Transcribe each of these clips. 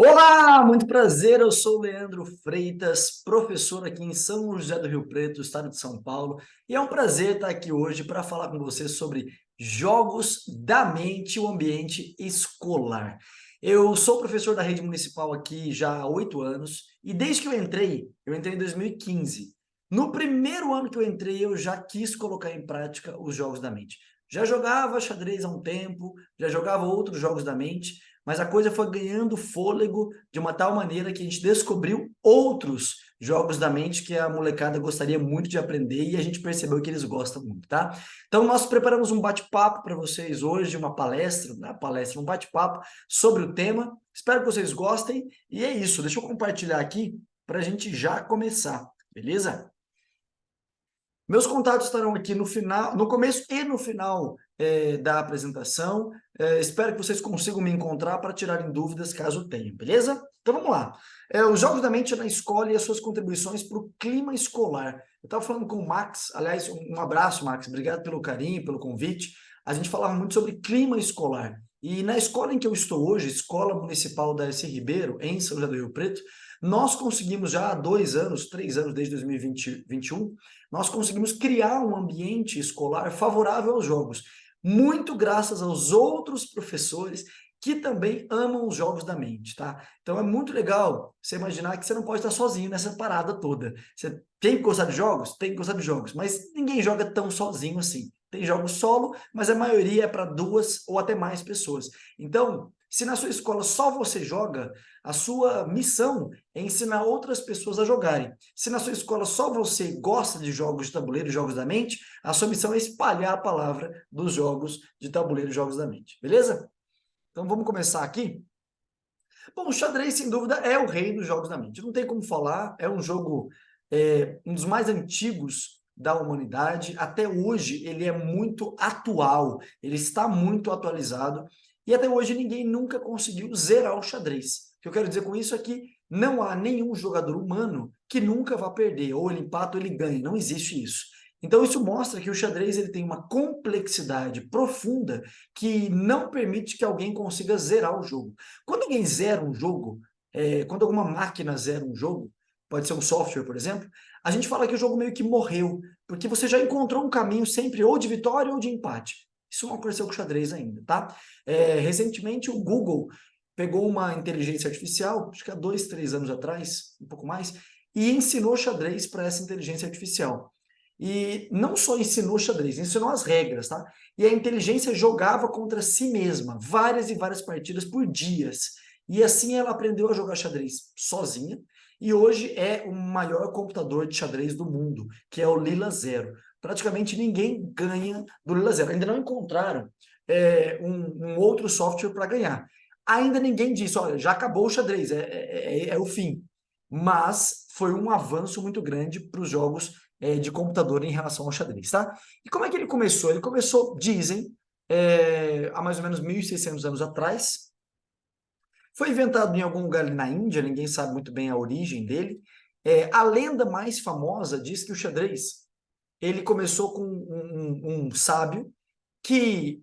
Olá, muito prazer, eu sou o Leandro Freitas, professor aqui em São José do Rio Preto, estado de São Paulo, e é um prazer estar aqui hoje para falar com você sobre jogos da mente e o ambiente escolar. Eu sou professor da rede municipal aqui já há 8 anos, e desde que eu entrei em 2015. No primeiro ano que eu entrei, eu já quis colocar em prática os jogos da mente. Já jogava xadrez há um tempo, já jogava outros jogos da mente, mas a coisa foi ganhando fôlego de uma tal maneira que a gente descobriu outros jogos da mente que a molecada gostaria muito de aprender e a gente percebeu que eles gostam muito, tá? Então nós preparamos um bate-papo para vocês hoje, um bate-papo sobre o tema. Espero que vocês gostem e é isso. Deixa eu compartilhar aqui para a gente já começar, beleza? Meus contatos estarão aqui no final, no começo e no final da apresentação. Espero que vocês consigam me encontrar para tirarem dúvidas caso tenham, beleza? Então vamos lá. Os Jogos da Mente na Escola e as suas contribuições para o clima escolar. Eu estava falando com o Max, aliás, um abraço, Max, obrigado pelo carinho, pelo convite. A gente falava muito sobre clima escolar. E na escola em que eu estou hoje, Escola Municipal da S. Ribeiro, em São José do Rio Preto, nós conseguimos já há 2 anos, 3 anos, desde 2021, nós conseguimos criar um ambiente escolar favorável aos jogos, muito graças aos outros professores que também amam os jogos da mente, tá? Então é muito legal você imaginar que você não pode estar sozinho nessa parada toda. Você tem que gostar de jogos? Tem que gostar de jogos, mas ninguém joga tão sozinho assim. Tem jogos solo, mas a maioria é para 2 ou até mais pessoas. Então, se na sua escola só você joga, a sua missão é ensinar outras pessoas a jogarem. Se na sua escola só você gosta de jogos de tabuleiro e jogos da mente, a sua missão é espalhar a palavra dos jogos de tabuleiro e jogos da mente. Beleza? Então vamos começar aqui. Bom, o xadrez, sem dúvida, é o rei dos jogos da mente. Não tem como falar, é um jogo, um dos mais antigos da humanidade. Até hoje ele é muito atual, ele está muito atualizado. E até hoje ninguém nunca conseguiu zerar o xadrez. O que eu quero dizer com isso é que não há nenhum jogador humano que nunca vá perder, ou ele empata ou ele ganha. Não existe isso. Então isso mostra que o xadrez ele tem uma complexidade profunda que não permite que alguém consiga zerar o jogo. Quando alguém zera um jogo, quando alguma máquina zera um jogo, pode ser um software, por exemplo, a gente fala que o jogo meio que morreu, porque você já encontrou um caminho sempre ou de vitória ou de empate. Isso não aconteceu com o xadrez ainda, tá? Recentemente o Google pegou uma inteligência artificial, acho que há 2, 3 anos atrás, um pouco mais, e ensinou xadrez para essa inteligência artificial. E não só ensinou xadrez, ensinou as regras, tá? E a inteligência jogava contra si mesma, várias e várias partidas por dias. E assim ela aprendeu a jogar xadrez sozinha, e hoje é o maior computador de xadrez do mundo, que é o Lila Zero. Praticamente ninguém ganha do Lila Zero. Ainda não encontraram um outro software para ganhar. Ainda ninguém disse, olha, já acabou o xadrez, é o fim. Mas foi um avanço muito grande para os jogos de computador em relação ao xadrez, tá? E como é que ele começou? Ele começou, dizem, há mais ou menos 1.600 anos atrás. Foi inventado em algum lugar ali na Índia, ninguém sabe muito bem a origem dele. A lenda mais famosa diz que o xadrez ele começou com um sábio que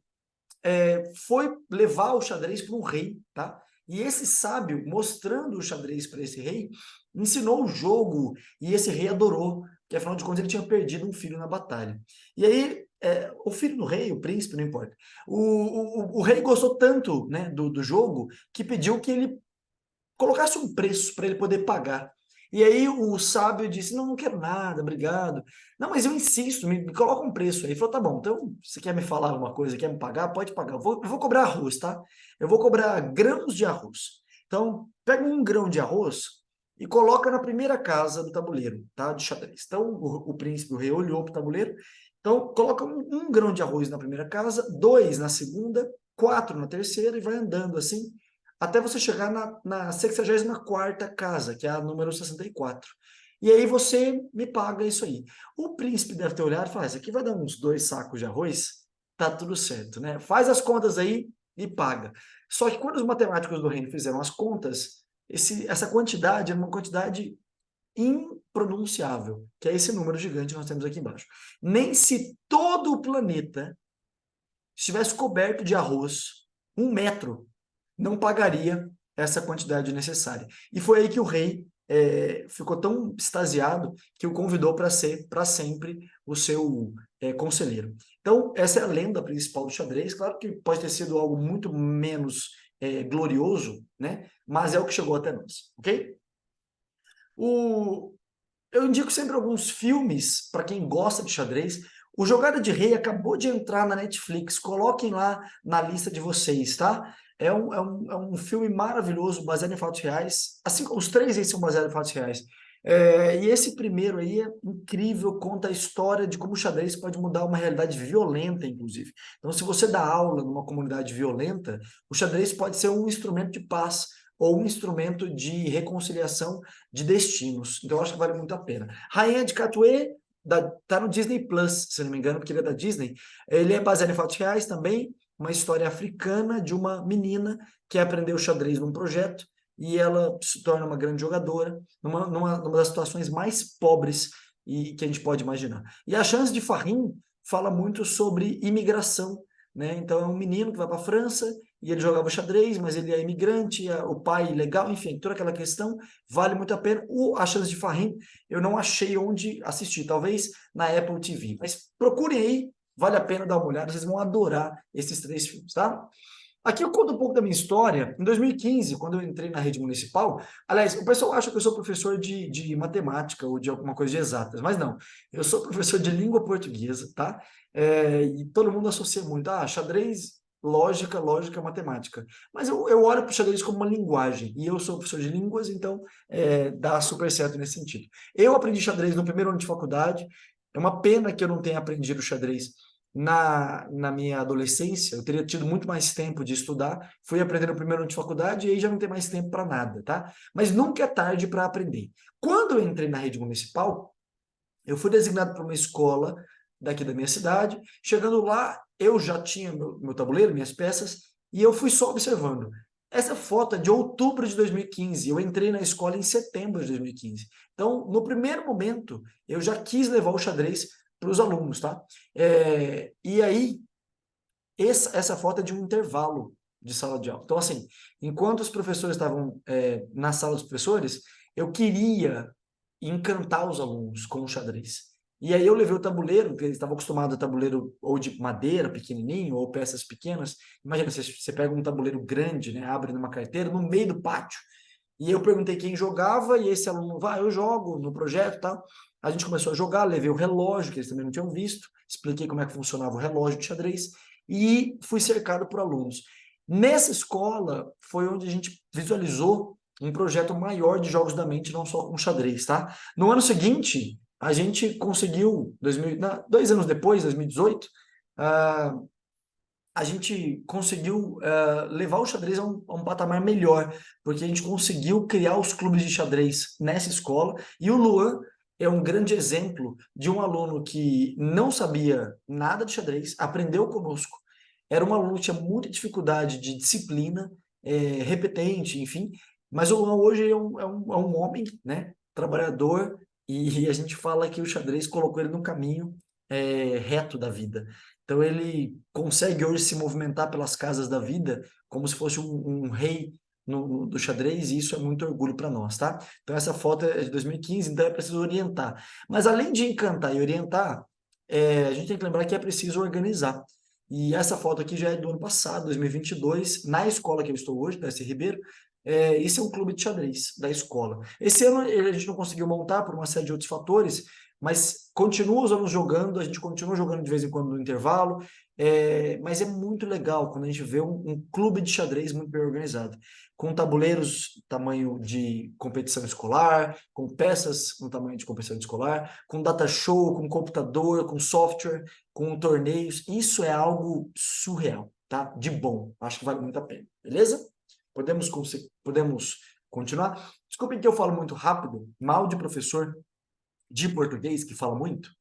foi levar o xadrez para um rei, tá? E esse sábio, mostrando o xadrez para esse rei, ensinou o jogo e esse rei adorou, porque afinal de contas ele tinha perdido um filho na batalha. E aí, o filho do rei, o príncipe, não importa, o rei gostou tanto, né, do jogo que pediu que ele colocasse um preço para ele poder pagar. E aí o sábio disse, não, não quero nada, obrigado. Não, mas eu insisto, me coloca um preço aí. Ele falou, tá bom, então você quer me falar alguma coisa, quer me pagar? Pode pagar. Eu vou cobrar arroz, tá? Eu vou cobrar grãos de arroz. Então, pega um grão de arroz e coloca na primeira casa do tabuleiro, tá? De xadrez. Então, o príncipe, o rei, olhou para o tabuleiro. Então, coloca um grão de arroz na primeira casa, 2 na segunda, 4 na terceira e vai andando assim até você chegar na 64ª casa, que é a número 64. E aí você me paga isso aí. O príncipe deve ter olhado e falado, isso aqui vai dar uns 2 sacos de arroz, tá tudo certo, né? Faz as contas aí e paga. Só que quando os matemáticos do reino fizeram as contas, essa quantidade é uma quantidade impronunciável, que é esse número gigante que nós temos aqui embaixo. Nem se todo o planeta estivesse coberto de arroz, 1 metro, não pagaria essa quantidade necessária. E foi aí que o rei ficou tão extasiado que o convidou para ser, para sempre, o seu conselheiro. Então, essa é a lenda principal do xadrez. Claro que pode ter sido algo muito menos glorioso, né? Mas é o que chegou até nós, ok? Eu indico sempre alguns filmes para quem gosta de xadrez. O Jogada de Rei acabou de entrar na Netflix. Coloquem lá na lista de vocês, tá? É um filme maravilhoso, baseado em fatos reais. Assim como os três aí são baseados em fatos reais. E esse primeiro aí é incrível, conta a história de como o xadrez pode mudar uma realidade violenta, inclusive. Então, se você dá aula numa comunidade violenta, o xadrez pode ser um instrumento de paz ou um instrumento de reconciliação de destinos. Então, eu acho que vale muito a pena. Rainha de Catuê tá no Disney Plus, se não me engano, porque ele é da Disney. Ele é baseado em fatos reais também, uma história africana de uma menina que aprendeu xadrez num projeto e ela se torna uma grande jogadora numa das situações mais pobres que a gente pode imaginar. E A Chance de Farrim fala muito sobre imigração, né? Então é um menino que vai para a França e ele jogava xadrez, mas ele é imigrante, o pai legal, enfim, toda aquela questão, vale muito a pena. A Chance de Farrim, eu não achei onde assistir, talvez na Apple TV, mas procurem aí, vale a pena dar uma olhada, vocês vão adorar esses três filmes, tá? Aqui eu conto um pouco da minha história. Em 2015, quando eu entrei na rede municipal, aliás, o pessoal acha que eu sou professor de matemática ou de alguma coisa de exatas, mas não. Eu sou professor de língua portuguesa, tá? E todo mundo associa muito, xadrez, lógica, matemática. Mas eu olho para o xadrez como uma linguagem, e eu sou professor de línguas, então dá super certo nesse sentido. Eu aprendi xadrez no primeiro ano de faculdade, é uma pena que eu não tenha aprendido xadrez na minha adolescência. Eu teria tido muito mais tempo de estudar, fui aprender no primeiro ano de faculdade e aí já não tem mais tempo para nada, tá? Mas nunca é tarde para aprender. Quando eu entrei na rede municipal, eu fui designado para uma escola daqui da minha cidade. Chegando lá, eu já tinha meu tabuleiro, minhas peças, e eu fui só observando. Essa foto é de outubro de 2015. Eu entrei na escola em setembro de 2015. Então, no primeiro momento, eu já quis levar o xadrez para os alunos, tá? E aí, essa foto é de um intervalo de sala de aula. Então, assim, enquanto os professores estavam na sala dos professores, eu queria encantar os alunos com o xadrez. E aí eu levei o tabuleiro, porque eles estavam acostumados a tabuleiro ou de madeira, pequenininho, ou peças pequenas. Imagina, você pega um tabuleiro grande, né, abre numa carteira, no meio do pátio. E eu perguntei quem jogava, e esse aluno, eu jogo no projeto e tal. A gente começou a jogar, levei o relógio, que eles também não tinham visto, expliquei como é que funcionava o relógio de xadrez, e fui cercado por alunos. Nessa escola foi onde a gente visualizou um projeto maior de jogos da mente, não só com xadrez, tá? No ano seguinte, a gente conseguiu, 2 anos depois, 2018, a gente conseguiu levar o xadrez a um patamar melhor, porque a gente conseguiu criar os clubes de xadrez nessa escola, e o Luan é um grande exemplo de um aluno que não sabia nada de xadrez, aprendeu conosco, era um aluno que tinha muita dificuldade de disciplina, repetente, enfim, mas o Luan hoje é um homem, né, trabalhador, e a gente fala que o xadrez colocou ele no caminho reto da vida. Então ele consegue hoje se movimentar pelas casas da vida como se fosse um rei do xadrez, e isso é muito orgulho para nós, tá? Então essa foto é de 2015, então é preciso orientar. Mas além de encantar e orientar, a gente tem que lembrar que é preciso organizar. E essa foto aqui já é do ano passado, 2022, na escola que eu estou hoje, da S. Ribeiro. Isso é um clube de xadrez da escola. Esse ano a gente não conseguiu montar por uma série de outros fatores, mas continua os alunos jogando, a gente continua jogando de vez em quando no intervalo, mas é muito legal quando a gente vê um clube de xadrez muito bem organizado, com tabuleiros tamanho de competição escolar, com peças no tamanho de competição escolar, com data show, com computador, com software, com torneios. Isso é algo surreal, tá? De bom. Acho que vale muito a pena, beleza? Podemos continuar? Desculpem que eu falo muito rápido, mal de professor de português que fala muito.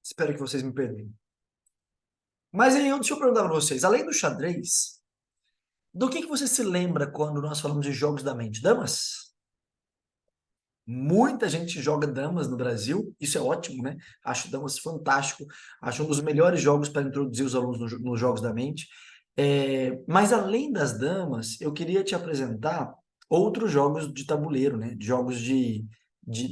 Espero que vocês me perdoem. Mas aí, deixa eu perguntar para vocês, além do xadrez, do que você se lembra quando nós falamos de jogos da mente? Damas? Muita gente joga damas no Brasil, isso é ótimo, né? Acho damas fantástico, acho um dos melhores jogos para introduzir os alunos nos jogos da mente. Mas além das damas, eu queria te apresentar outros jogos de tabuleiro, né? Jogos de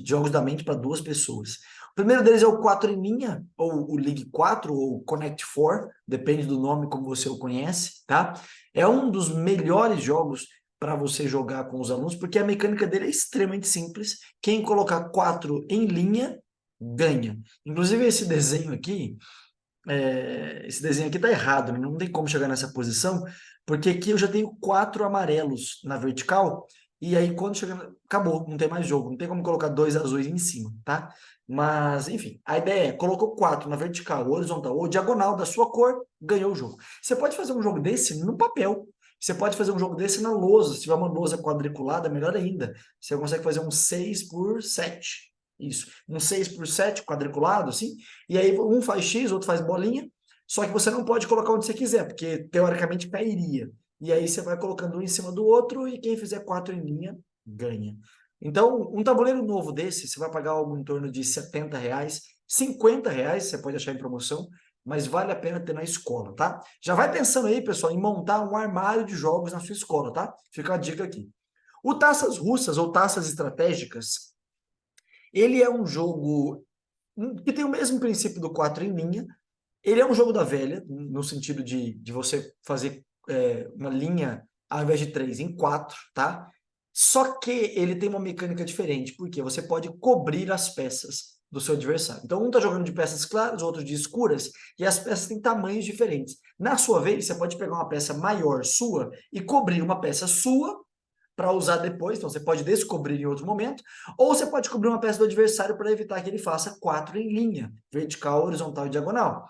jogos da mente para duas pessoas. O primeiro deles é o 4 em linha, ou o League 4, ou Connect 4, depende do nome como você o conhece, tá? É um dos melhores jogos para você jogar com os alunos, porque a mecânica dele é extremamente simples. Quem colocar 4 em linha, ganha. Inclusive, esse desenho aqui tá errado, né? Não tem como chegar nessa posição, porque aqui eu já tenho 4 amarelos na vertical, e aí quando chega, acabou, não tem mais jogo, não tem como colocar 2 azuis em cima, tá? Mas, enfim, a ideia é, colocou 4 na vertical, horizontal ou diagonal da sua cor, ganhou o jogo. Você pode fazer um jogo desse no papel, você pode fazer um jogo desse na lousa, se tiver uma lousa quadriculada, melhor ainda. Você consegue fazer um 6 por 7, isso, um 6 por 7 quadriculado, assim, e aí um faz X, outro faz bolinha, só que você não pode colocar onde você quiser, porque teoricamente cairia. E aí você vai colocando um em cima do outro e quem fizer 4 em linha ganha. Então, um tabuleiro novo desse, você vai pagar algo em torno de R$ 70, R$ 50 você pode achar em promoção, mas vale a pena ter na escola, tá? Já vai pensando aí, pessoal, em montar um armário de jogos na sua escola, tá? Fica a dica aqui. O Taças Russas ou Taças Estratégicas, ele é um jogo que tem o mesmo princípio do 4 em linha. Ele é um jogo da velha, no sentido de você fazer uma linha ao invés de 3 em 4, tá? Só que ele tem uma mecânica diferente, porque você pode cobrir as peças do seu adversário. Então, um está jogando de peças claras, o outro de escuras, e as peças têm tamanhos diferentes. Na sua vez, você pode pegar uma peça maior sua e cobrir uma peça sua para usar depois, então você pode descobrir em outro momento, ou você pode cobrir uma peça do adversário para evitar que ele faça 4 em linha, vertical, horizontal e diagonal.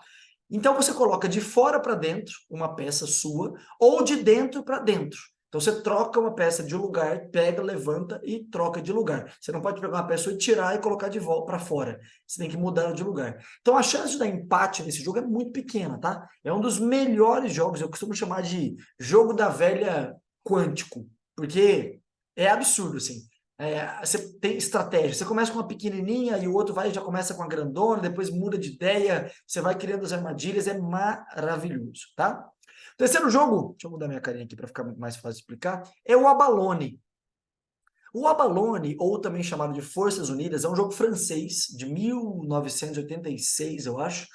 Então você coloca de fora para dentro uma peça sua, ou de dentro para dentro. Então você troca uma peça de um lugar, pega, levanta e troca de lugar. Você não pode pegar uma peça e tirar e colocar de volta para fora. Você tem que mudar de lugar. Então a chance de dar empate nesse jogo é muito pequena, tá? É um dos melhores jogos, eu costumo chamar de jogo da velha quântico, porque é absurdo, assim. Você tem estratégia, você começa com uma pequenininha e o outro vai já começa com a grandona, depois muda de ideia, você vai criando as armadilhas, é maravilhoso, tá? Terceiro jogo, deixa eu mudar minha carinha aqui para ficar mais fácil de explicar, é o Abalone. O Abalone, ou também chamado de Forças Unidas, é um jogo francês de 1986, eu acho,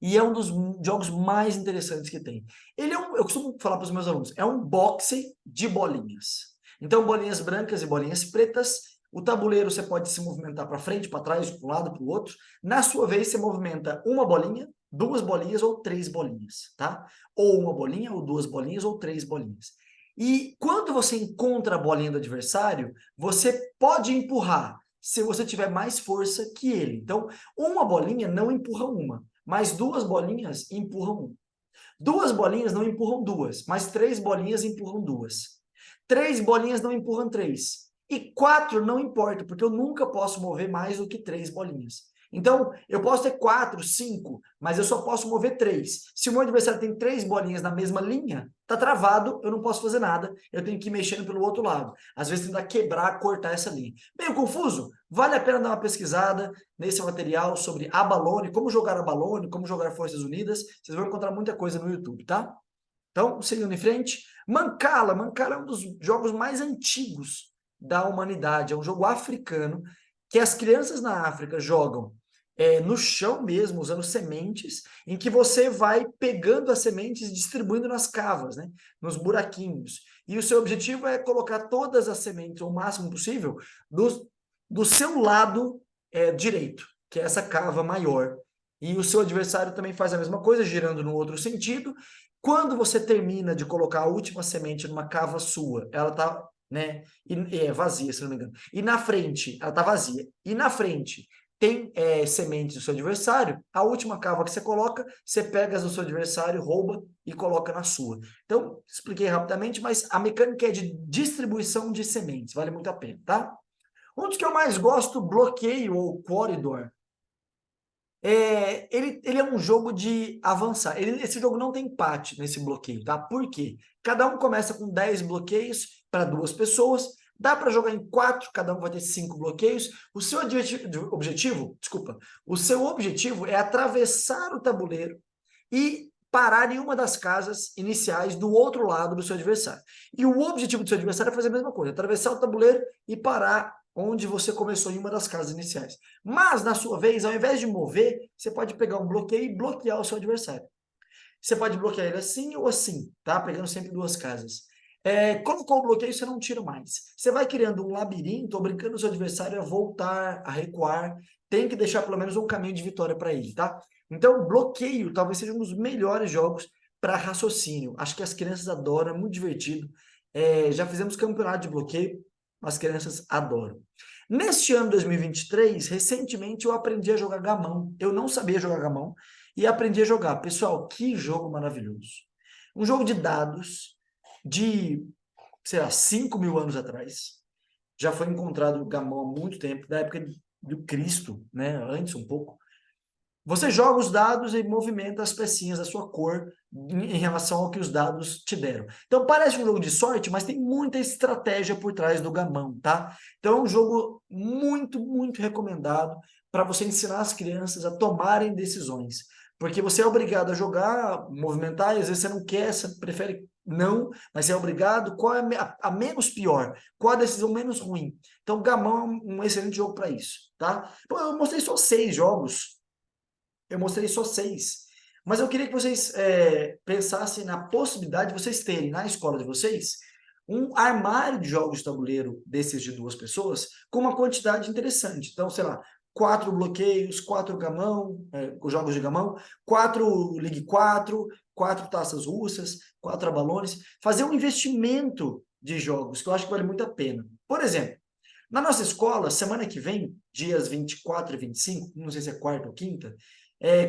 e é um dos jogos mais interessantes que tem. Eu costumo falar para os meus alunos, é um boxe de bolinhas. Então, bolinhas brancas e bolinhas pretas. O tabuleiro você pode se movimentar para frente, para trás, para um lado, para o outro. Na sua vez, você movimenta uma bolinha, duas bolinhas ou três bolinhas, tá? Ou uma bolinha, ou duas bolinhas, ou três bolinhas. E quando você encontra a bolinha do adversário, você pode empurrar se você tiver mais força que ele. Então, uma bolinha não empurra uma, mas duas bolinhas empurram uma. Duas bolinhas não empurram duas, mas três bolinhas empurram duas. Três bolinhas não empurram três. E quatro não importa, porque eu nunca posso mover mais do que três bolinhas. Então, eu posso ter quatro, cinco, mas eu só posso mover três. Se o meu adversário tem três bolinhas na mesma linha, tá travado, eu não posso fazer nada, eu tenho que ir mexendo pelo outro lado. Às vezes tentar quebrar, cortar essa linha. Meio confuso? Vale a pena dar uma pesquisada nesse material sobre Abalone, como jogar Abalone, como jogar Forças Unidas. Vocês vão encontrar muita coisa no YouTube, tá? Então, seguindo em frente, Mancala. Mancala é um dos jogos mais antigos da humanidade. É um jogo africano que as crianças na África jogam no chão mesmo, usando sementes, em que você vai pegando as sementes e distribuindo nas cavas, né? Nos buraquinhos. E o seu objetivo é colocar todas as sementes, o máximo possível, do seu lado direito, que é essa cava maior. E o seu adversário também faz a mesma coisa, girando no outro sentido. Quando você termina de colocar a última semente numa cava sua, ela está, né, vazia, se não me engano. E na frente, ela está vazia. E na frente tem sementes do seu adversário, a última cava que você coloca, você pega as do seu adversário, rouba e coloca na sua. Então, expliquei rapidamente, mas a mecânica é de distribuição de sementes, vale muito a pena, tá? Um dos que eu mais gosto, Bloqueio ou Corridor, ele é um jogo de avançar. Esse jogo não tem empate nesse bloqueio, tá? Por quê? Cada um começa com 10 bloqueios para duas pessoas. Dá para jogar em 4, cada um vai ter 5 bloqueios. O seu objetivo é atravessar o tabuleiro e parar em uma das casas iniciais do outro lado do seu adversário. E o objetivo do seu adversário é fazer a mesma coisa, atravessar o tabuleiro e parar onde você começou em uma das casas iniciais. Mas, na sua vez, ao invés de mover, você pode pegar um bloqueio e bloquear o seu adversário. Você pode bloquear ele assim ou assim, tá? Pegando sempre duas casas. Colocou o bloqueio, você não tira mais. Você vai criando um labirinto, obrigando o seu adversário a voltar, a recuar. Tem que deixar pelo menos um caminho de vitória para ele, tá? Então, bloqueio talvez seja um dos melhores jogos para raciocínio. Acho que as crianças adoram, é muito divertido. Já fizemos campeonato de bloqueio, as crianças adoram. Neste ano 2023, recentemente eu aprendi a jogar gamão. Eu não sabia jogar gamão e aprendi a jogar. Pessoal, que jogo maravilhoso. Um jogo de dados de, sei lá, 5.000 anos atrás. Já foi encontrado gamão há muito tempo, da época do Cristo, né? Antes um pouco. Você joga os dados e movimenta as pecinhas da sua cor em relação ao que os dados te deram. Então parece um jogo de sorte, mas tem muita estratégia por trás do gamão, tá? Então é um jogo muito, muito recomendado para você ensinar as crianças a tomarem decisões. Porque você é obrigado a jogar, movimentar, e às vezes você não quer, você prefere não, mas você é obrigado. Qual é a menos pior? Qual a decisão menos ruim? Então o gamão é um excelente jogo para isso, tá? Pô, eu mostrei só 6 jogos. Eu mostrei só 6. Mas eu queria que vocês pensassem na possibilidade de vocês terem na escola de vocês um armário de jogos de tabuleiro desses de 2 pessoas com uma quantidade interessante. Então, sei lá, 4 bloqueios, 4 gamão, os jogos de gamão, 4 Ligue 4, 4 taças russas, 4 abalones. Fazer um investimento de jogos que eu acho que vale muito a pena. Por exemplo, na nossa escola, semana que vem, dias 24 e 25, não sei se é quarta ou quinta,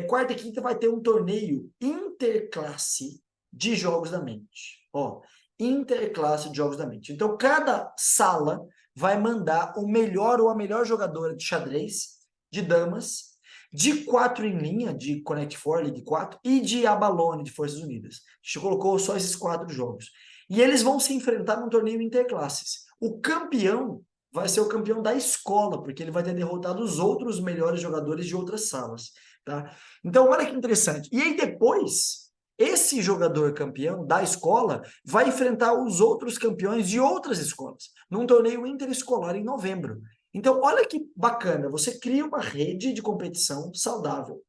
quarta e quinta vai ter um torneio interclasse de jogos da mente. Ó, interclasse de jogos da mente. Então, cada sala vai mandar o melhor ou a melhor jogadora de xadrez, de damas, de 4 em linha, de Connect 4, Ligue 4, e de Abalone, de Forças Unidas. A gente colocou só esses 4 jogos. E eles vão se enfrentar num torneio interclasses. O campeão vai ser o campeão da escola, porque ele vai ter derrotado os outros melhores jogadores de outras salas. Tá? Então, olha que interessante. E aí depois, esse jogador campeão da escola vai enfrentar os outros campeões de outras escolas, num torneio interescolar em novembro. Então, olha que bacana, você cria uma rede de competição saudável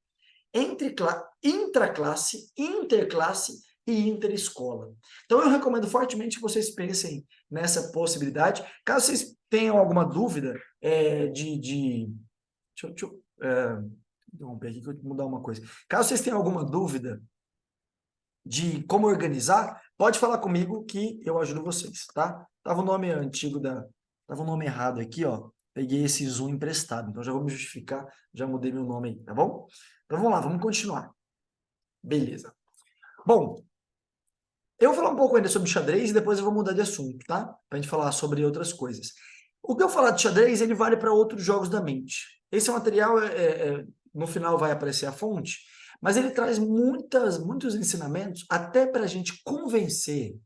entre intraclasse, interclasse e interescola. Então, eu recomendo fortemente que vocês pensem nessa possibilidade. Caso vocês tenham alguma dúvida deixa eu interromper aqui que eu vou mudar uma coisa. Caso vocês tenham alguma dúvida de como organizar, pode falar comigo que eu ajudo vocês, tá? Tava o nome antigo tava o nome errado aqui, ó. Peguei esse Zoom emprestado, então já vou me justificar, já mudei meu nome aí, tá bom? Então vamos lá, vamos continuar. Beleza. Bom, eu vou falar um pouco ainda sobre xadrez e depois eu vou mudar de assunto, tá? Pra gente falar sobre outras coisas. O que eu falar de xadrez, ele vale para outros jogos da mente. Esse material, no final vai aparecer a fonte, mas ele traz muitos ensinamentos até para a gente convencer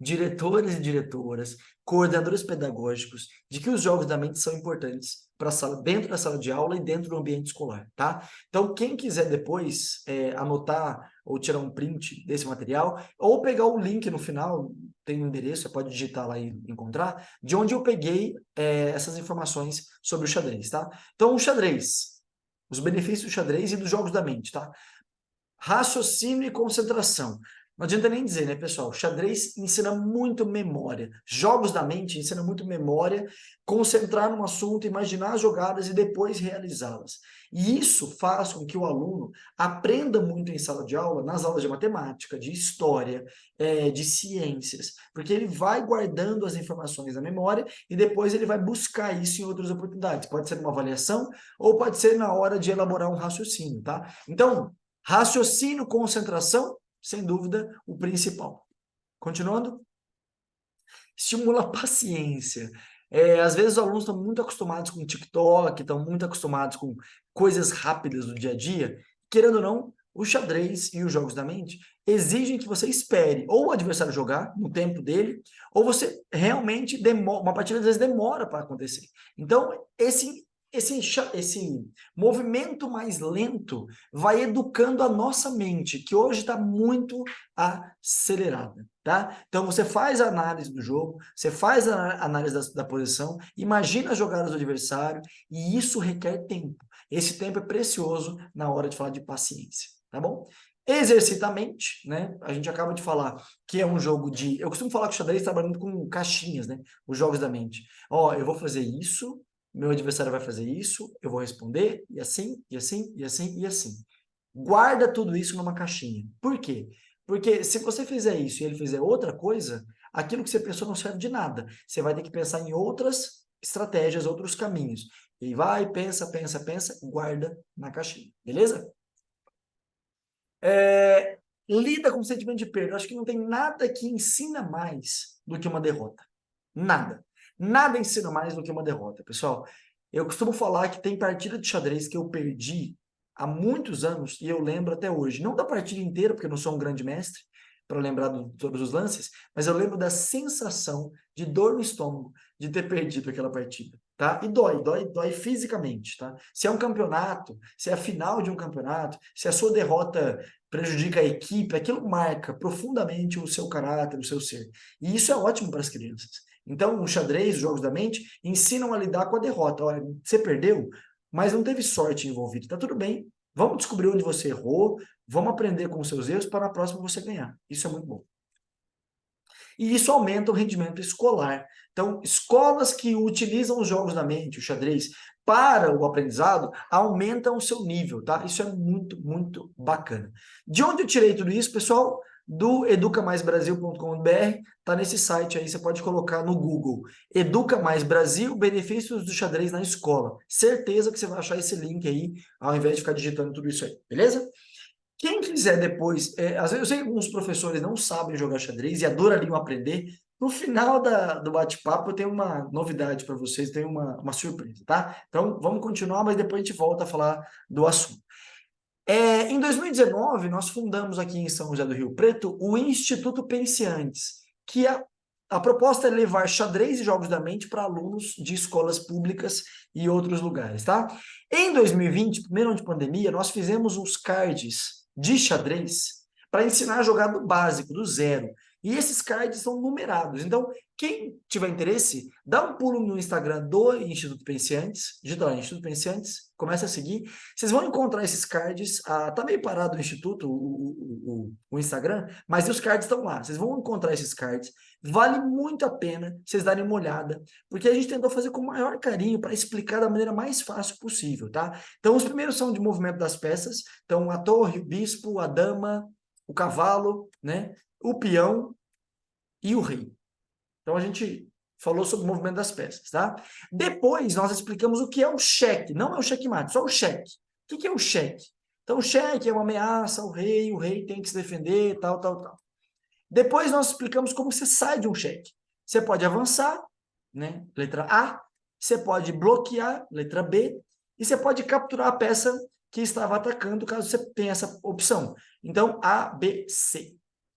diretores e diretoras, coordenadores pedagógicos, de que os jogos da mente são importantes para dentro da sala de aula e dentro do ambiente escolar, tá? Então, quem quiser depois anotar ou tirar um print desse material, ou pegar o link no final, tem um endereço, você pode digitar lá e encontrar, de onde eu peguei essas informações sobre o xadrez, tá? Então, o xadrez, os benefícios do xadrez e dos jogos da mente, tá? Raciocínio e concentração. Não adianta nem dizer, né, pessoal? Xadrez ensina muito memória. Jogos da mente ensinam muito memória, concentrar num assunto, imaginar as jogadas e depois realizá-las. E isso faz com que o aluno aprenda muito em sala de aula, nas aulas de matemática, de história, de ciências, porque ele vai guardando as informações na memória e depois ele vai buscar isso em outras oportunidades. Pode ser numa avaliação ou pode ser na hora de elaborar um raciocínio, tá? Então, raciocínio, concentração, sem dúvida, o principal. Continuando. Estimula a paciência. Às vezes os alunos estão muito acostumados com TikTok, estão muito acostumados com coisas rápidas do dia a dia. Querendo ou não, o xadrez e os jogos da mente exigem que você espere ou o adversário jogar no tempo dele, ou você realmente demora, uma partida às vezes demora para acontecer. Então, esse movimento mais lento vai educando a nossa mente, que hoje está muito acelerada, tá? Então você faz a análise do jogo, você faz a análise da posição, imagina as jogadas do adversário, e isso requer tempo. Esse tempo é precioso na hora de falar de paciência, tá bom? Exercita a mente, né? A gente acaba de falar que é um jogo de... Eu costumo falar que o xadrez trabalhando com caixinhas, né? Os jogos da mente. Ó, eu vou fazer isso, meu adversário vai fazer isso, eu vou responder, e assim, e assim, e assim, e assim. Guarda tudo isso numa caixinha. Por quê? Porque se você fizer isso e ele fizer outra coisa, aquilo que você pensou não serve de nada. Você vai ter que pensar em outras estratégias, outros caminhos. E vai, pensa, pensa, pensa, guarda na caixinha. Beleza? Lida com o sentimento de perda. Eu acho que não tem nada que ensina mais do que uma derrota. Nada. Nada ensina mais do que uma derrota, pessoal. Eu costumo falar que tem partida de xadrez que eu perdi há muitos anos e eu lembro até hoje. Não da partida inteira, porque eu não sou um grande mestre para lembrar de todos os lances, mas eu lembro da sensação de dor no estômago de ter perdido aquela partida, tá? E dói fisicamente, tá? Se é um campeonato, se é a final de um campeonato, se a sua derrota prejudica a equipe, aquilo marca profundamente o seu caráter, o seu ser. E isso é ótimo para as crianças. Então, o xadrez, os jogos da mente, ensinam a lidar com a derrota. Olha, você perdeu, mas não teve sorte envolvida. Tá tudo bem. Vamos descobrir onde você errou, vamos aprender com os seus erros para na próxima você ganhar. Isso é muito bom. E isso aumenta o rendimento escolar. Então, escolas que utilizam os jogos da mente, o xadrez, para o aprendizado, aumentam o seu nível, tá? Isso é muito, muito bacana. De onde eu tirei tudo isso, pessoal? Do educamaisbrasil.com.br, tá nesse site aí, você pode colocar no Google, Educa Mais Brasil, benefícios do xadrez na escola. Certeza que você vai achar esse link aí, ao invés de ficar digitando tudo isso aí, beleza? Quem quiser depois, às vezes eu sei que alguns professores não sabem jogar xadrez e adorariam aprender. No final do bate-papo eu tenho uma novidade para vocês, tenho uma surpresa, tá? Então vamos continuar, mas depois a gente volta a falar do assunto. Em 2019, nós fundamos aqui em São José do Rio Preto o Instituto Penseantes, que a proposta é levar xadrez e jogos da mente para alunos de escolas públicas e outros lugares, tá? Em 2020, primeiro ano de pandemia, nós fizemos uns cards de xadrez para ensinar a jogar do básico, do zero. E esses cards são numerados. Então, quem tiver interesse, dá um pulo no Instagram do Instituto Penseantes, digita lá, Instituto Penseantes, começa a seguir. Vocês vão encontrar esses cards, tá meio parado o Instituto, o Instagram, mas os cards estão lá. Vocês vão encontrar esses cards. Vale muito a pena vocês darem uma olhada, porque a gente tentou fazer com o maior carinho para explicar da maneira mais fácil possível, tá? Então, os primeiros são de movimento das peças. Então, a torre, o bispo, a dama, o cavalo, né? O peão e o rei. Então, a gente falou sobre o movimento das peças, tá? Depois, nós explicamos o que é o cheque. Não é o checkmate, só o cheque. O que é o cheque? Então, o cheque é uma ameaça ao rei, o rei tem que se defender, tal, tal, tal. Depois, nós explicamos como você sai de um cheque. Você pode avançar, né? Letra A. Você pode bloquear, letra B. E você pode capturar a peça que estava atacando, caso você tenha essa opção. Então, A, B, C.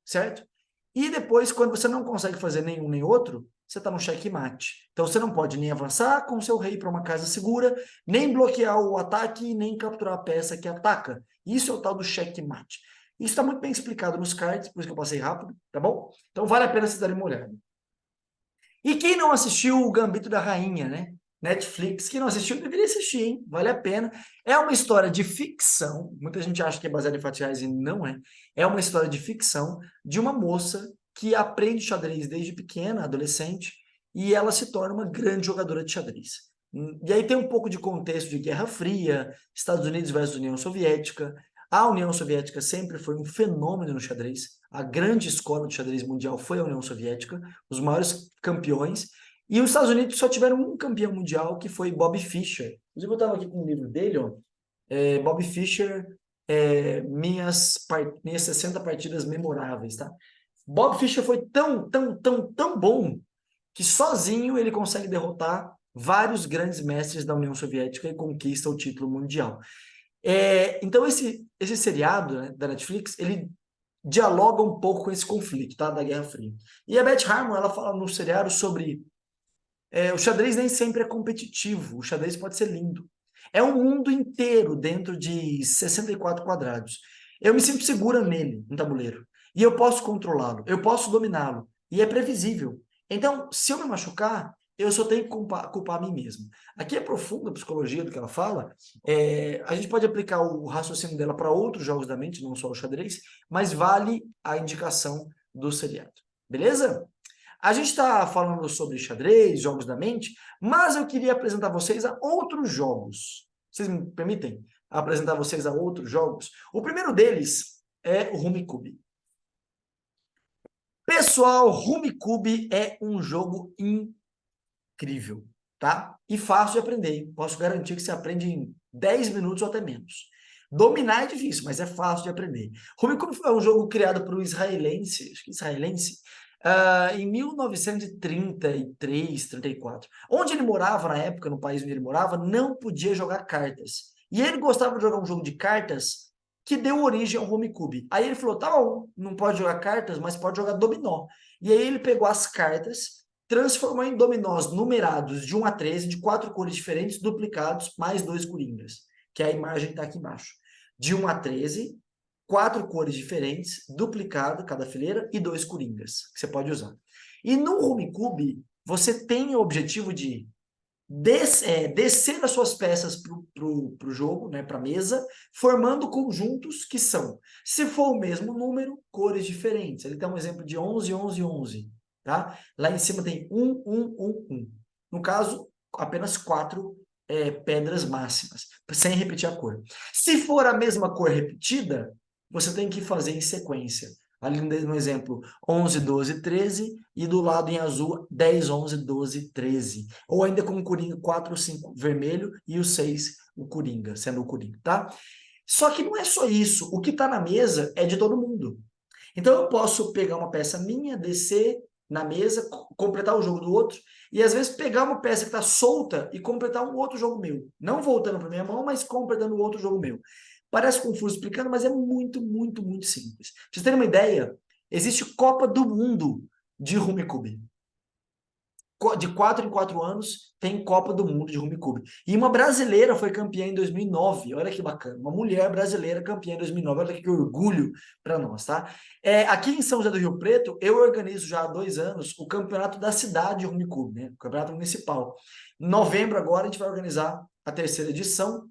Certo? E depois, quando você não consegue fazer nenhum nem outro, você está no checkmate. Então, você não pode nem avançar com seu rei para uma casa segura, nem bloquear o ataque, nem capturar a peça que ataca. Isso é o tal do checkmate. Isso está muito bem explicado nos cards, por isso que eu passei rápido, tá bom? Então, vale a pena vocês darem uma olhada. E quem não assistiu o Gambito da Rainha, né? Netflix, quem não assistiu deveria assistir, hein? Vale a pena. É uma história de ficção, muita gente acha que é baseada em fatos reais e não é. É uma história de ficção de uma moça que aprende xadrez desde pequena, adolescente, e ela se torna uma grande jogadora de xadrez. E aí tem um pouco de contexto de Guerra Fria, Estados Unidos versus União Soviética. A União Soviética sempre foi um fenômeno no xadrez. A grande escola de xadrez mundial foi a União Soviética, os maiores campeões. E os Estados Unidos só tiveram um campeão mundial, que foi Bob Fischer. Inclusive, eu estava aqui com um livro dele, ó, Bob Fischer, minhas 60 partidas memoráveis, tá? Bob Fischer foi tão bom que sozinho ele consegue derrotar vários grandes mestres da União Soviética e conquista o título mundial. Então, esse seriado, né, da Netflix, ele dialoga um pouco com esse conflito, tá, da Guerra Fria. E a Beth Harmon, ela fala no seriado sobre O xadrez nem sempre é competitivo, o xadrez pode ser lindo. É um mundo inteiro dentro de 64 quadrados. Eu me sinto segura nele, no tabuleiro. E eu posso controlá-lo, eu posso dominá-lo. E é previsível. Então, se eu me machucar, eu só tenho que culpar a mim mesmo. Aqui é profunda a psicologia do que ela fala. A gente pode aplicar o raciocínio dela para outros jogos da mente, não só o xadrez, mas vale a indicação do seriado. Beleza? A gente está falando sobre xadrez, jogos da mente, mas eu queria apresentar vocês a outros jogos. Vocês me permitem apresentar vocês a outros jogos? O primeiro deles é o Rummikub. Pessoal, Rummikub é um jogo incrível, tá? E fácil de aprender. Posso garantir que você aprende em 10 minutos ou até menos. Dominar é difícil, mas é fácil de aprender. Rummikub é um jogo criado por um israelense, acho que israelense, em 1933, 34. Onde ele morava na época, no país onde ele morava, não podia jogar cartas. E ele gostava de jogar um jogo de cartas que deu origem ao Rummikub. Aí ele falou, tá bom, não pode jogar cartas, mas pode jogar dominó. E aí ele pegou as cartas, transformou em dominós numerados de 1 a 13, de 4 cores diferentes, duplicados, mais 2 coringas, que a imagem está aqui embaixo. De 1 a 13, 4 cores diferentes, duplicado cada fileira e 2 coringas, que você pode usar. E no Rummikub, você tem o objetivo de descer as suas peças para o jogo, né, para a mesa, formando conjuntos que são, se for o mesmo número, cores diferentes. Ele tem um exemplo de 11, 11, 11. Tá? Lá em cima tem 1, 1, 1, 1. No caso, apenas 4 pedras máximas, sem repetir a cor. Se for a mesma cor repetida, você tem que fazer em sequência. Ali no exemplo, 11, 12, 13, e do lado em azul, 10, 11, 12, 13. Ou ainda com o Coringa 4, 5 vermelho e o 6, o Coringa, sendo o Coringa, tá? Só que não é só isso. O que está na mesa é de todo mundo. Então eu posso pegar uma peça minha, descer na mesa, completar o jogo do outro, e às vezes pegar uma peça que está solta e completar um outro jogo meu. Não voltando para minha mão, mas completando um outro jogo meu. Parece confuso explicando, mas é muito, muito, muito simples. Pra vocês terem uma ideia, existe Copa do Mundo de Rummikub. De 4 em 4 anos tem Copa do Mundo de Rummikub. E uma brasileira foi campeã em 2009. Olha que bacana. Uma mulher brasileira campeã em 2009. Olha que orgulho para nós, tá? Aqui em São José do Rio Preto, eu organizo já há 2 anos o campeonato da cidade de Rummikub, né? O campeonato municipal. Em novembro agora a gente vai organizar a 3ª edição.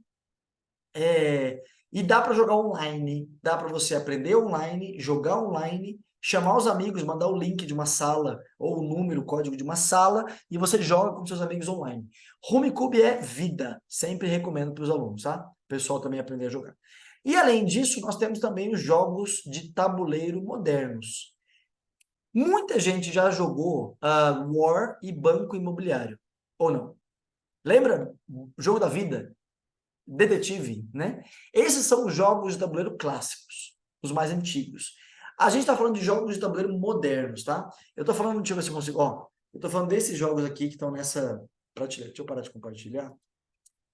E dá para jogar online, dá para você aprender online, jogar online, chamar os amigos, mandar o link de uma sala, ou o número, o código de uma sala, e você joga com seus amigos online. Rummikub é vida, sempre recomendo para os alunos, tá? O pessoal também aprender a jogar. E além disso, nós temos também os jogos de tabuleiro modernos. Muita gente já jogou War e Banco Imobiliário, ou não? Lembra? Jogo da vida. Detetive, né? Esses são os jogos de tabuleiro clássicos, os mais antigos. A gente está falando de jogos de tabuleiro modernos, tá? Eu estou falando, deixa eu ver se eu consigo, ó, eu estou falando desses jogos aqui que estão nessa prateleira. Deixa eu parar de compartilhar,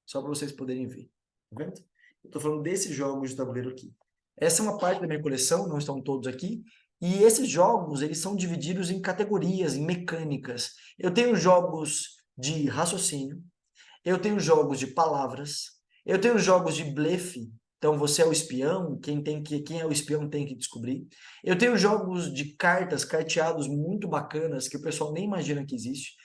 só para vocês poderem ver, tá vendo? Eu estou falando desses jogos de tabuleiro aqui. Essa é uma parte da minha coleção, não estão todos aqui, e esses jogos, eles são divididos em categorias, em mecânicas. Eu tenho jogos de raciocínio, eu tenho jogos de palavras, eu tenho jogos de blefe, então você é o espião, quem é o espião tem que descobrir. Eu tenho jogos de cartas, carteados muito bacanas, que o pessoal nem imagina que existe.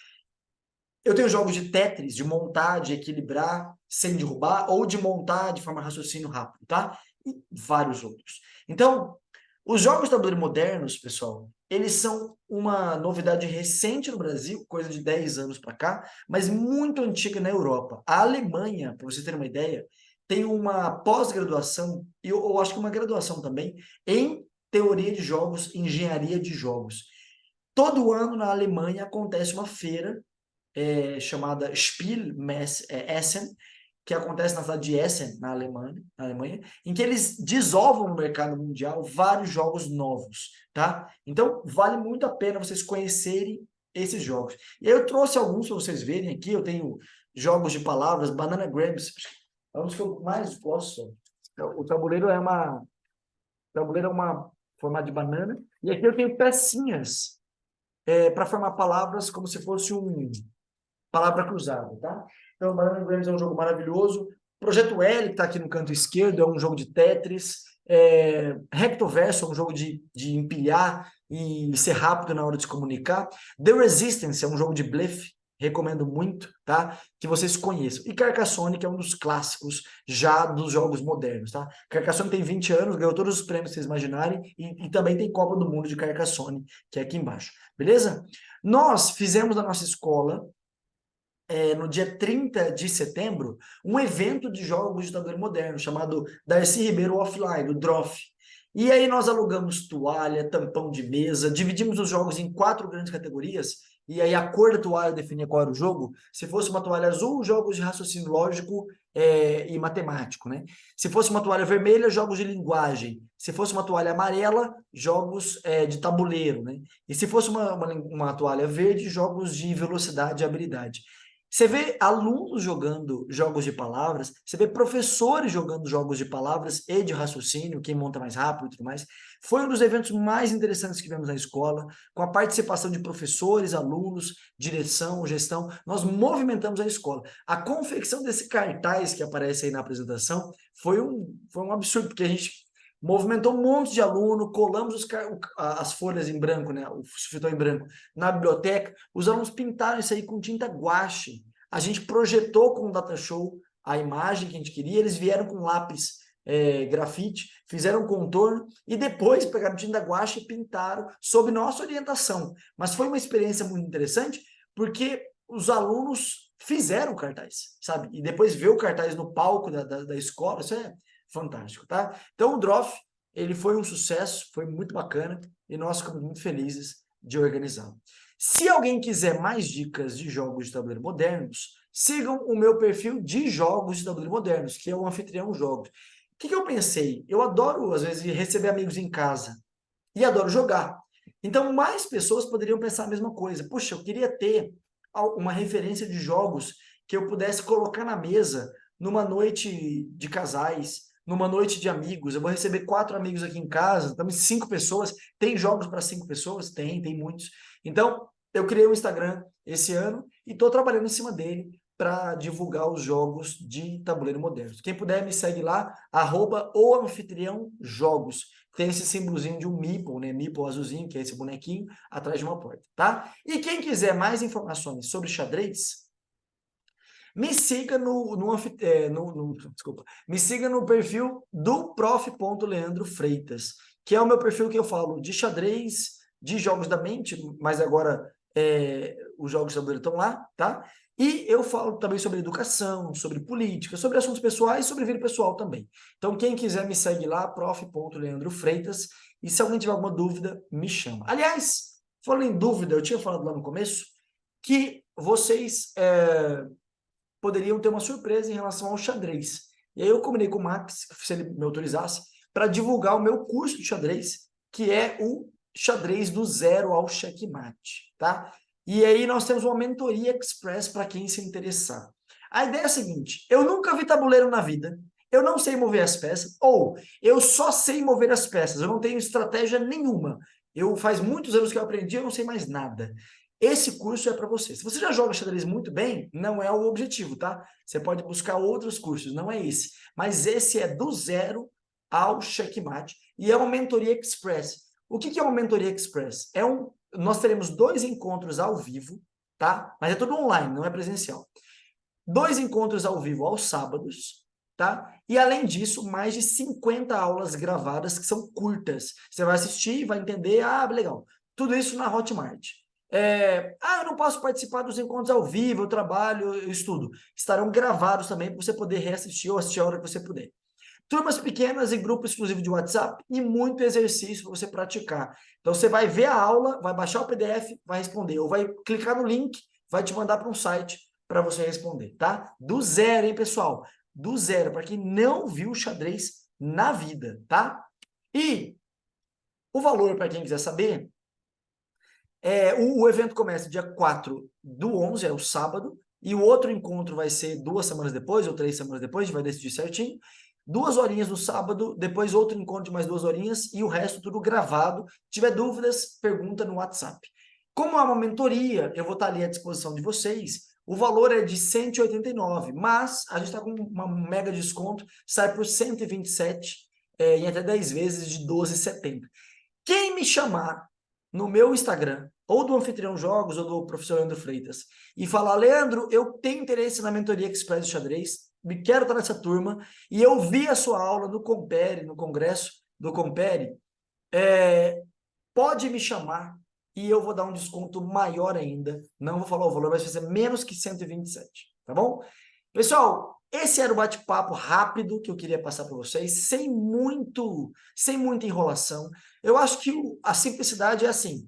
Eu tenho jogos de Tetris, de montar, de equilibrar sem derrubar, ou de montar de forma raciocínio rápido, tá? E vários outros. Então, os jogos de tabuleiro modernos, pessoal, eles são uma novidade recente no Brasil, coisa de 10 anos para cá, mas muito antiga na Europa. A Alemanha, para você ter uma ideia, tem uma pós-graduação, e eu acho que uma graduação também, em teoria de jogos, engenharia de jogos. Todo ano na Alemanha acontece uma feira chamada Essen, que acontece na cidade de Essen, na Alemanha, em que eles desovam no mercado mundial vários jogos novos, tá? Então, vale muito a pena vocês conhecerem esses jogos. E eu trouxe alguns para vocês verem aqui, eu tenho jogos de palavras, Banana Grams, é um dos que eu mais gosto. O tabuleiro é uma formato de banana, e aqui eu tenho pecinhas para formar palavras como se fosse palavra cruzada, tá? Então, Banana Grams é um jogo maravilhoso. Projeto L, que está aqui no canto esquerdo, é um jogo de Tetris. Rectoverso é um jogo de empilhar e ser rápido na hora de se comunicar. The Resistance é um jogo de blefe, recomendo muito, tá? Que vocês conheçam. E Carcassonne, que é um dos clássicos já dos jogos modernos, tá? Carcassonne tem 20 anos, ganhou todos os prêmios que vocês imaginarem, e também tem Copa do Mundo de Carcassonne, que é aqui embaixo, beleza? Nós fizemos na nossa escola, no dia 30 de setembro, um evento de jogos de tabuleiro moderno, chamado Darcy Ribeiro Offline, o DROF. E aí nós alugamos toalha, tampão de mesa, dividimos os jogos em 4 grandes categorias, e aí a cor da toalha definia qual era o jogo. Se fosse uma toalha azul, jogos de raciocínio lógico e matemático, né? Se fosse uma toalha vermelha, jogos de linguagem. Se fosse uma toalha amarela, jogos de tabuleiro, né? E se fosse uma toalha verde, jogos de velocidade e habilidade. Você vê alunos jogando jogos de palavras, você vê professores jogando jogos de palavras e de raciocínio, quem monta mais rápido e tudo mais. Foi um dos eventos mais interessantes que tivemos na escola, com a participação de professores, alunos, direção, gestão. Nós movimentamos a escola. A confecção desse cartaz que aparece aí na apresentação foi um absurdo, porque a gente movimentou um monte de aluno, colamos as folhas em branco, né, o sulfitol em branco, na biblioteca. Os alunos pintaram isso aí com tinta guache. A gente projetou com o data show a imagem que a gente queria, eles vieram com lápis grafite, fizeram um contorno e depois pegaram tinta guache e pintaram sob nossa orientação. Mas foi uma experiência muito interessante, porque os alunos fizeram o cartaz, sabe? E depois ver o cartaz no palco da escola, isso é fantástico, tá? Então o DROF, ele foi um sucesso, foi muito bacana e nós ficamos muito felizes de organizá-lo. Se alguém quiser mais dicas de jogos de tabuleiro modernos, sigam o meu perfil de jogos de tabuleiro modernos, que é o Anfitrião Jogos. O que eu pensei? Eu adoro, às vezes, receber amigos em casa e adoro jogar. Então, mais pessoas poderiam pensar a mesma coisa. Puxa, eu queria ter uma referência de jogos que eu pudesse colocar na mesa numa noite de casais, numa noite de amigos. Eu vou receber 4 amigos aqui em casa, estamos 5 pessoas. Tem jogos para 5 pessoas? Tem muitos. Então, eu criei um Instagram esse ano e estou trabalhando em cima dele para divulgar os jogos de tabuleiro modernos. Quem puder, me segue lá, @oanfitriãojogos. Tem esse símbolozinho de um meeple, né? Meeple azulzinho, que é esse bonequinho, atrás de uma porta, tá? E quem quiser mais informações sobre xadrez, me siga desculpa, me siga no perfil do Prof. Leandro Freitas, que é o meu perfil que eu falo de xadrez, de jogos da mente, mas agora os jogos de tabuleiro estão lá, tá? E eu falo também sobre educação, sobre política, sobre assuntos pessoais e sobre vida pessoal também. Então, quem quiser me segue lá, Prof. Leandro Freitas, e se alguém tiver alguma dúvida, me chama. Aliás, falando em dúvida, eu tinha falado lá no começo que vocês poderiam ter uma surpresa em relação ao xadrez. E aí eu combinei com o Max, se ele me autorizasse, para divulgar o meu curso de xadrez, que é o Xadrez do Zero ao Checkmate, tá? E aí nós temos uma mentoria express para quem se interessar. A ideia é a seguinte, eu nunca vi tabuleiro na vida, eu não sei mover as peças, ou eu só sei mover as peças, eu não tenho estratégia nenhuma. Faz muitos anos que eu aprendi, eu não sei mais nada. Esse curso é para você. Se você já joga xadrez muito bem, não é o objetivo, tá? Você pode buscar outros cursos, não é esse. Mas esse é do zero ao checkmate e é uma mentoria express. O que é uma mentoria express? Nós teremos 2 encontros ao vivo, tá? Mas é tudo online, não é presencial. 2 encontros ao vivo aos sábados, tá? E além disso, mais de 50 aulas gravadas que são curtas. Você vai assistir, vai entender, legal. Tudo isso na Hotmart. Eu não posso participar dos encontros ao vivo, eu trabalho, eu estudo. Estarão gravados também para você poder reassistir ou assistir a hora que você puder. Turmas pequenas e grupo exclusivo de WhatsApp e muito exercício para você praticar. Então, você vai ver a aula, vai baixar o PDF, vai responder, ou vai clicar no link, vai te mandar para um site para você responder, tá? Do zero, hein, pessoal? Do zero, para quem não viu xadrez na vida, tá? E o valor, para quem quiser saber, o evento começa dia 4/11, é o sábado, e o outro encontro vai ser 2 semanas depois, ou 3 semanas depois, a gente vai decidir certinho. 2 horinhas no sábado, depois outro encontro de mais 2 horinhas, e o resto tudo gravado. Se tiver dúvidas, pergunta no WhatsApp. Como é uma mentoria, eu vou estar ali à disposição de vocês. o valor é de 189, mas a gente está com uma mega desconto, sai por 127, em até 10 vezes de 12,70. Quem me chamar no meu Instagram, ou do Anfitrião Jogos, ou do Professor Leandro Freitas, e falar, Leandro, eu tenho interesse na mentoria Express de xadrez, me quero estar nessa turma, e eu vi a sua aula no Compere, no congresso do Compere, pode me chamar e eu vou dar um desconto maior ainda. Não vou falar o valor, mas vai ser menos que 127, tá bom? Pessoal, esse era o bate-papo rápido que eu queria passar para vocês, sem muita enrolação. Eu acho que a simplicidade é assim: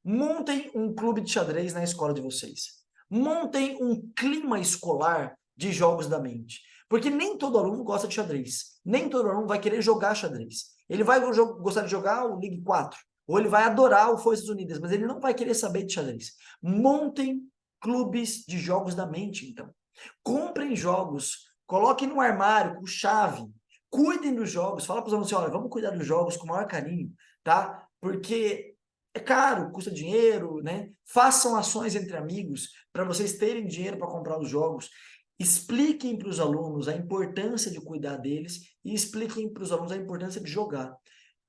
montem um clube de xadrez na escola de vocês. Montem um clima escolar de jogos da mente. Porque nem todo aluno gosta de xadrez. Nem todo aluno vai querer jogar xadrez. Ele vai gostar de jogar o Ligue 4, ou ele vai adorar o Forças Unidas, mas ele não vai querer saber de xadrez. Montem clubes de jogos da mente, então. Comprem jogos, coloquem no armário com chave, cuidem dos jogos, fala para os alunos assim, olha, vamos cuidar dos jogos com o maior carinho, tá? Porque é caro, custa dinheiro, né? Façam ações entre amigos para vocês terem dinheiro para comprar os jogos. Expliquem para os alunos a importância de cuidar deles e expliquem para os alunos a importância de jogar.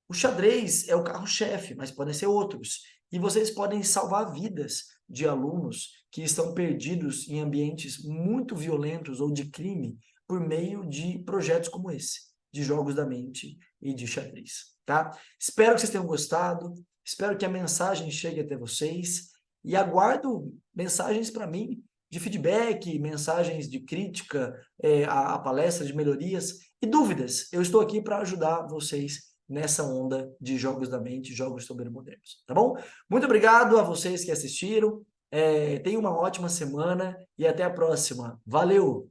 O xadrez é o carro-chefe, mas podem ser outros. E vocês podem salvar vidas de alunos que estão perdidos em ambientes muito violentos ou de crime por meio de projetos como esse, de jogos da mente e de xadrez, tá? Espero que vocês tenham gostado, espero que a mensagem chegue até vocês e aguardo mensagens para mim de feedback, mensagens de crítica à palestra, de melhorias e dúvidas. Eu estou aqui para ajudar vocês nessa onda de jogos da mente, jogos modernos, tá bom? Muito obrigado a vocês que assistiram, tenham uma ótima semana e até a próxima. Valeu!